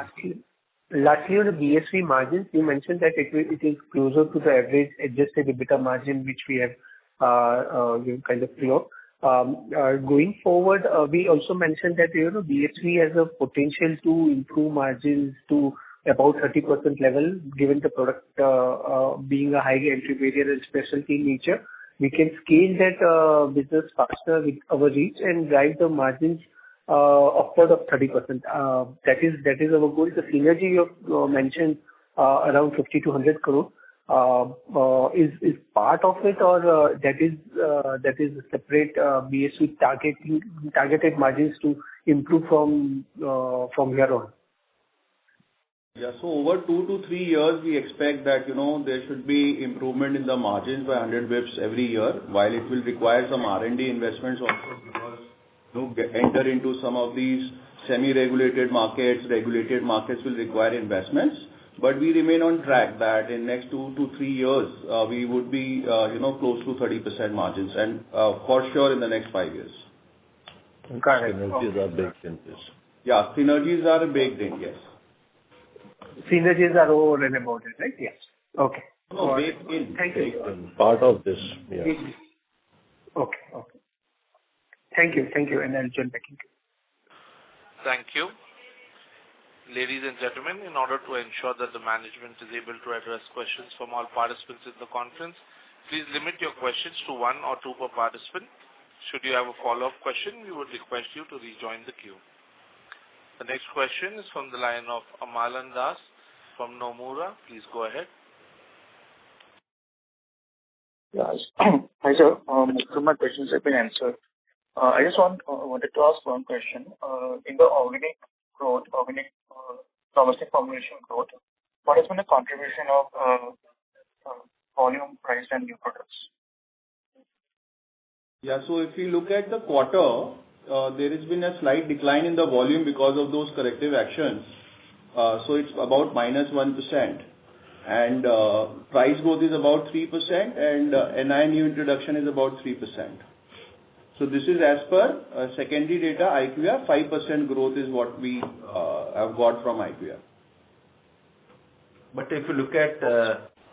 lastly, on the BSV margins, you mentioned that it is closer to the average adjusted EBITDA margin which we have kind of clocked. Going forward, we also mentioned that BSV has a potential to improve margins to about 30% level, given the product being a high entry barrier and specialty in nature. We can scale that business faster with our reach and drive the margins upward of 30%. That is our goal. The synergy you mentioned around 50 to 100 crore is part of it, or that is a separate BSV targeted margins to improve from here on. Yeah. So over 2 to 3 years, we expect that, there should be improvement in the margins by 100 bips every year, while it will require some R&D investments also, because enter into some of these semi-regulated markets, regulated markets will require investments. But we remain on track that in next 2 to 3 years, we would be, close to 30% margins, and for sure in the next 5 years. Correct. Synergies are baked in this. Yeah, synergies are baked in, yes. Synergies are over and above it, right? Yes. Okay. No, baked in. Thank you. Part of this, yeah. Okay. Thank you, and I'll join back in. Thank you. Ladies and gentlemen, in order to ensure that the management is able to address questions from all participants in the conference, please limit your questions to 1 or 2 per participant. Should you have a follow-up question, we would request you to rejoin the queue. The next question is from the line of Amalan Das from Nomura. Please go ahead. Yes. Hi, sir. Most of my questions have been answered. I just wanted to ask one question. In the organic domestic formulation growth, what has been the contribution of volume, price, and new products? Yeah, so if you look at the quarter, there has been a slight decline in the volume because of those corrective actions. So it's about -1%. And price growth is about 3%, and NI new introduction is about 3%. So this is as per secondary data, IQVIA, 5% growth is what we have got from IQVIA. But if you look at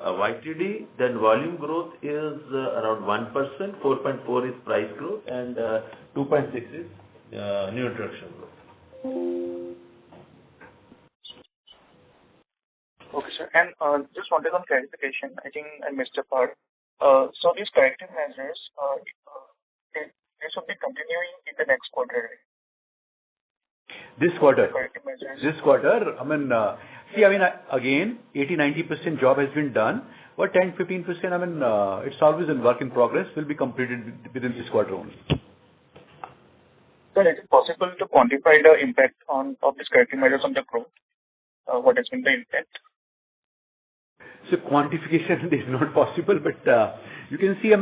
YTD, then volume growth is around 1%, 4.4 is price growth, and 2.6 is new introduction growth. sir. And just wanted some clarification. I think I missed a part. So these corrective measures, they should be continuing in the next quarter, right? This quarter. Corrective measures. This quarter, again, 80-90% job has been done. But 10-15%, it's always a work in progress, will be completed within this quarter only. Sir, is it possible to quantify the impact of these corrective measures on the growth? What has been the impact? So quantification is not possible, but you can see,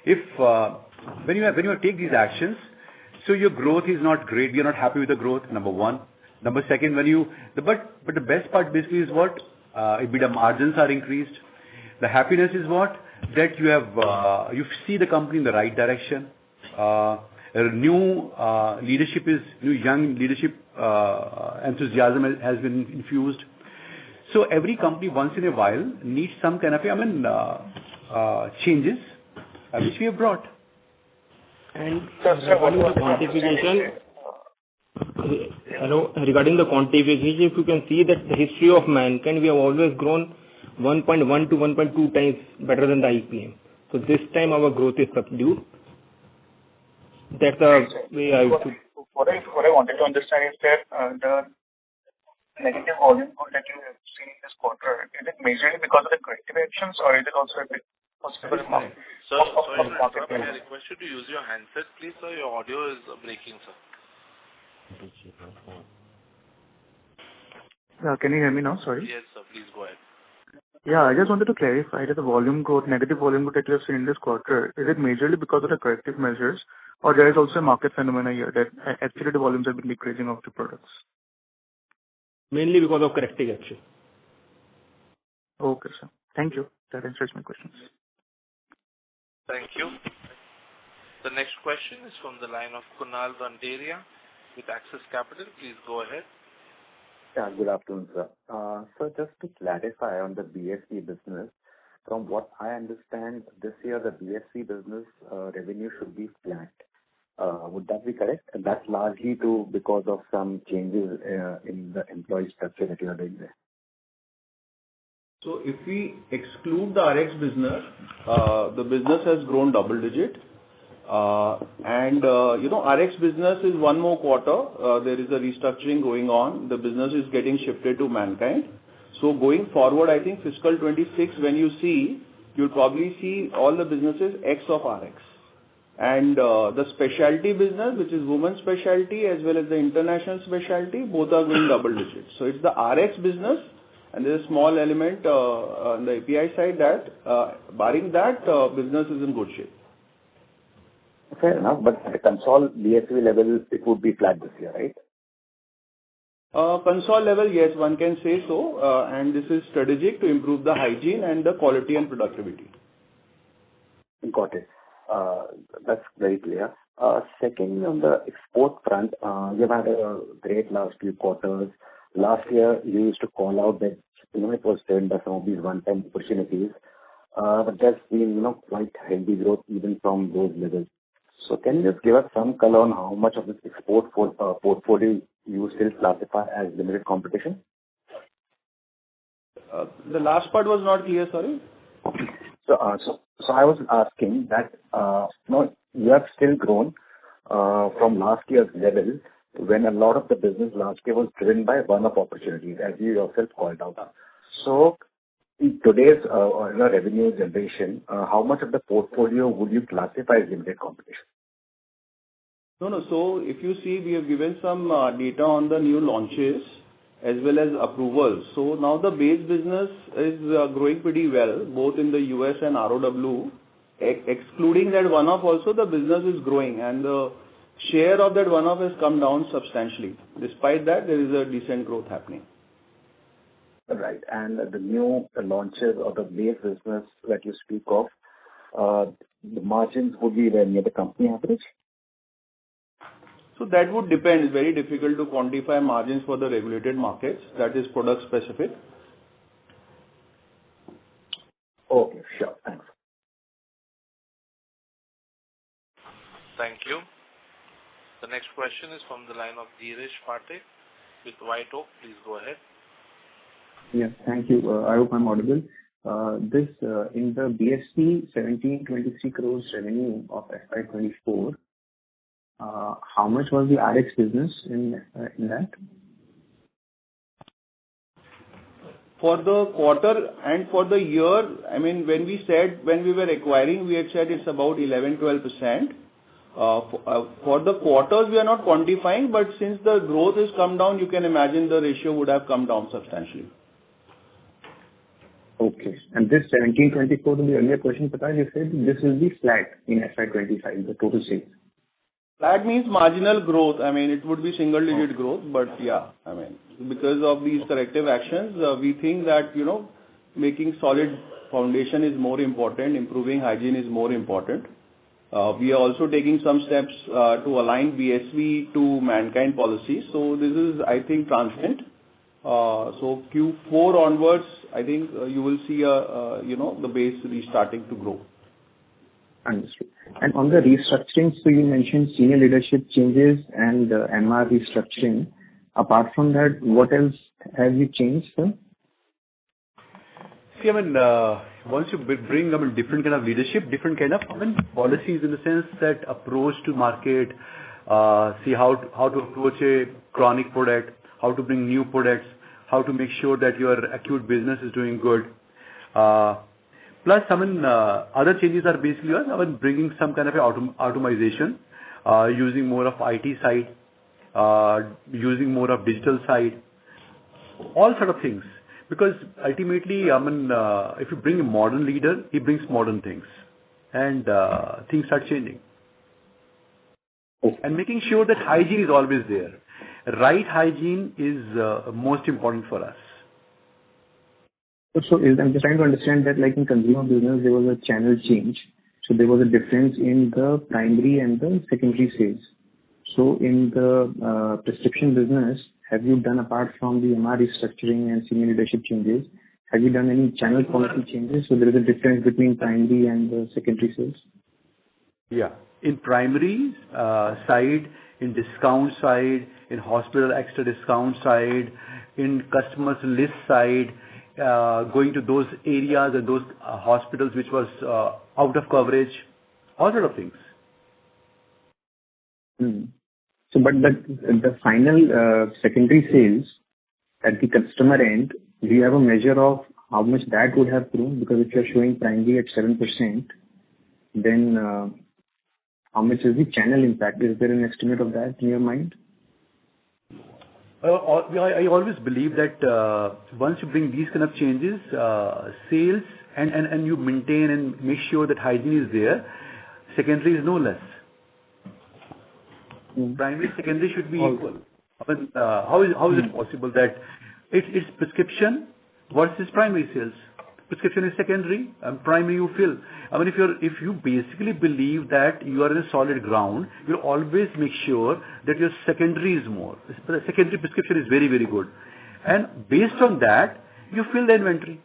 if when you take these actions, so your growth is not great. You're not happy with the growth. Number one. Number second, but the best part basically is what EBITDA margins are increased. The happiness is what that you have you see the company in the right direction. New young leadership enthusiasm has been infused. So every company once in a while needs some kind of changes which we have brought. And regarding the quantification, regarding the quantification, if you can see that the history of Mankind, we have always grown 1.1 to 1.2 times better than the IPM. So this time our growth is subdued. That's the way I would. What I wanted to understand is that the negative volume growth that you have seen in this quarter, is it majorly because of the corrective actions, or is it also a bit possible market? Sir, may I request you to use your handset, please, sir? Your audio is breaking, sir. Can you hear me now? Sorry. Yes, sir. Please go ahead. Yeah, I just wanted to clarify that the volume growth, negative volume growth that you have seen in this quarter, is it majorly because of the corrective measures, or there is also a market phenomena here that actually the volumes have been decreasing of the products? Mainly because of corrective action. Okay, sir. Thank you. That answers my questions. Thank you. The next question is from the line of Kunal Randeria with Axis Capital. Please go ahead. Yeah, good afternoon, sir. So just to clarify on the BSV business, from what I understand, this year the BSV business revenue should be flat. Would that be correct? And that's largely because of some changes in the employee structure that you are doing there. So if we exclude the RX business, the business has grown double digit. RX business is one more quarter. There is a restructuring going on. The business is getting shifted to Mankind. So going forward, I think fiscal 26, when you see, you'll probably see all the businesses X of RX. And the specialty business, which is women's specialty as well as the international specialty, both are going double digits. So it's the RX business, and there's a small element on the API side that, barring that, business is in good shape. Fair enough, but at the console BSV level, it would be flat this year, right? Console level, yes, one can say so. And this is strategic to improve the hygiene and the quality and productivity. Got it. That's very clear. Second, on the export front, you've had a great last few quarters. Last year, you used to call out that it was driven by some of these one-time opportunities. But there's been quite healthy growth even from those levels. So can you just give us some color on how much of this export portfolio you still classify as limited competition? The last part was not clear, sorry. So I was asking that you have still grown from last year's level when a lot of the business last year was driven by one-off opportunities, as you yourself called out. So in today's revenue generation, how much of the portfolio would you classify as limited competition? No. So if you see, we have given some data on the new launches as well as approvals. So now the base business is growing pretty well, both in the US and ROW. Excluding that one-off also, the business is growing, and the share of that one-off has come down substantially. Despite that, there is a decent growth happening. Right. And the new launches of the base business that you speak of, the margins would be near the company average? So that would depend. It's very difficult to quantify margins for the regulated markets. That is product specific. Okay, sure. Thanks. Thank you. The next question is from the line of Dheeresh Pathak with White Oak. Please go ahead. Yeah, thank you. I hope I'm audible. This in the BSV 1723 crores revenue of FY24, how much was the RX business in that? For the quarter and for the year, I mean, when we were acquiring, we had said it's about 11%-12%. For the quarters, we are not quantifying, but since the growth has come down, you can imagine the ratio would have come down substantially. Okay. And this 1724, to the earlier question, Prakash, you said this will be flat in FY25, the total sales. Flat means marginal growth. I mean, it would be single-digit growth, but yeah, I mean, because of these corrective actions, we think that, making solid foundation is more important, improving hygiene is more important. We are also taking some steps to align BSV to Mankind policy. So this is, I think, transient. So Q4 onwards, I think you will see the base restarting to grow. Understood. And on the restructuring, so you mentioned senior leadership changes and MR restructuring. Apart from that, what else have you changed, sir? See, I mean, once you bring different kind of leadership, different kind of policies in the sense that approach to market, see how to approach a chronic product, how to bring new products, how to make sure that your acute business is doing good. Plus, other changes are basically bringing some kind of automation, using more of IT side, using more of digital side, all sort of things. Because ultimately, if you bring a modern leader, he brings modern things, and things start changing. And making sure that hygiene is always there. Right hygiene is most important for us. So I'm just trying to understand that, like in consumer business, there was a channel change. So there was a difference in the primary and the secondary sales. So in the prescription business, have you done, apart from the MR restructuring and senior leadership changes, have you done any channel policy changes? So there is a difference between primary and the secondary sales? Yeah. In primary side, in discount side, in hospital extra discount side, in customers list side, going to those areas and those hospitals which was out of coverage, all sort of things. So, but the final secondary sales at the customer end, do you have a measure of how much that would have grown? Because if you're showing primary at 7%, then how much is the channel impact? Is there an estimate of that in your mind? I always believe that once you bring these kind of changes, sales and you maintain and make sure that hygiene is there, secondary is no less. Primary, secondary should be equal. I mean, how is it possible that it's prescription versus primary sales? Prescription is secondary, and primary you fill. I mean, if you basically believe that you are in a solid ground, you always make sure that your secondary is more. The secondary prescription is very, very good, and based on that, you fill the inventory.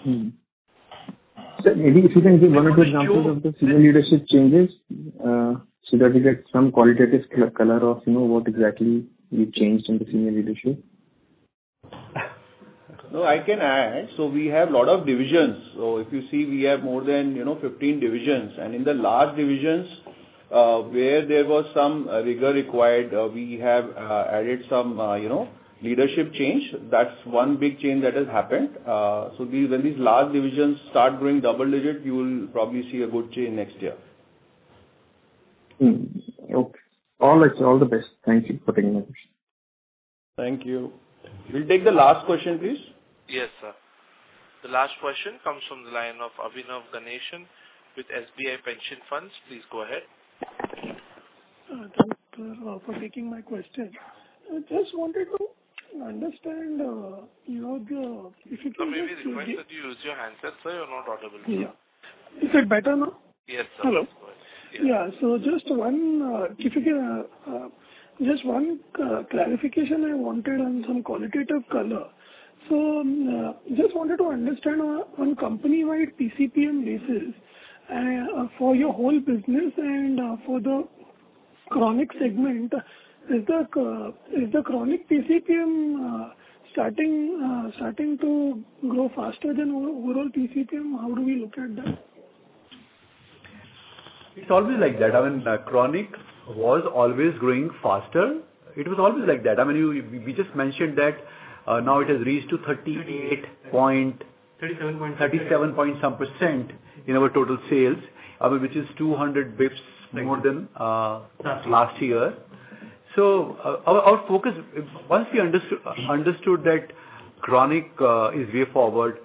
So maybe if you can give one or two examples of the senior leadership changes, so that we get some qualitative color of what exactly you changed in the senior leadership. No, I can add. So we have a lot of divisions. So if you see, we have more than 15 divisions, and in the large divisions where there was some rigor required, we have added some leadership change. That's one big change that has happened. So when these large divisions start growing double digit, you will probably see a good change next year. Okay. All the best. Thank you for taking my question. Thank you. We'll take the last question, please. Yes, sir. The last question comes from the line of Abhinav Ganeshan with SBI Pension Funds. Please go ahead. Thanks for taking my question. I just wanted to understand, if you can... maybe request that you use your handset, sir. You're not audible. Yeah. Is it better now? Yes, sir. Hello. Yeah. So just one, if you can, just one clarification I wanted on some qualitative color. So just wanted to understand on company-wide PCPM basis for your whole business and for the chronic segment, is the chronic PCPM starting to grow faster than overall PCPM? How do we look at that? It's always like that. I mean, chronic was always growing faster. It was always like that. I mean, we just mentioned that now it has reached to 37 point some percent in our total sales, I mean, which is 200 bips more than last year. So our focus, once we understood that chronic is way forward,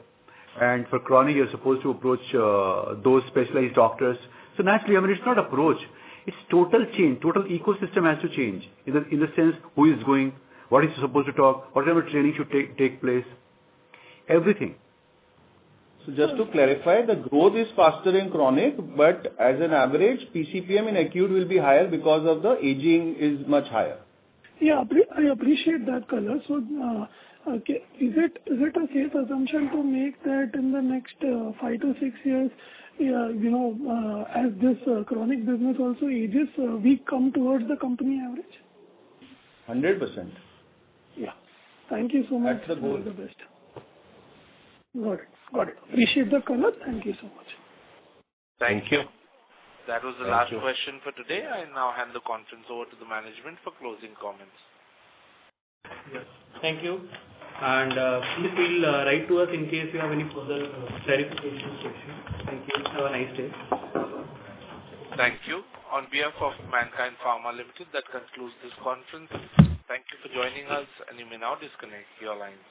and for chronic you're supposed to approach those specialized doctors. So naturally, I mean, it's not approach. It's total change. Total ecosystem has to change in the sense who is going, what is supposed to talk, what kind of training should take place, everything. So just to clarify, the growth is faster in chronic, but as an average, PCPM in acute will be higher because of the aging is much higher. Yeah, I appreciate that color. So, okay, is it a safe assumption to make that in the next 5 to 6 years, as this chronic business also ages, we come towards the company average? 100%. Yeah. Thank you so much. That's the goal. All the best. Got it. Appreciate the color. Thank you so much. Thank you. That was the last question for today. I now hand the conference over to the management for closing comments. Yes. Thank you. And please feel write to us in case you have any further clarification questions. Thank you. Have a nice day. Thank you. On behalf of Mankind Pharma Limited, that concludes this conference. Thank you for joining us, and you may now disconnect your lines.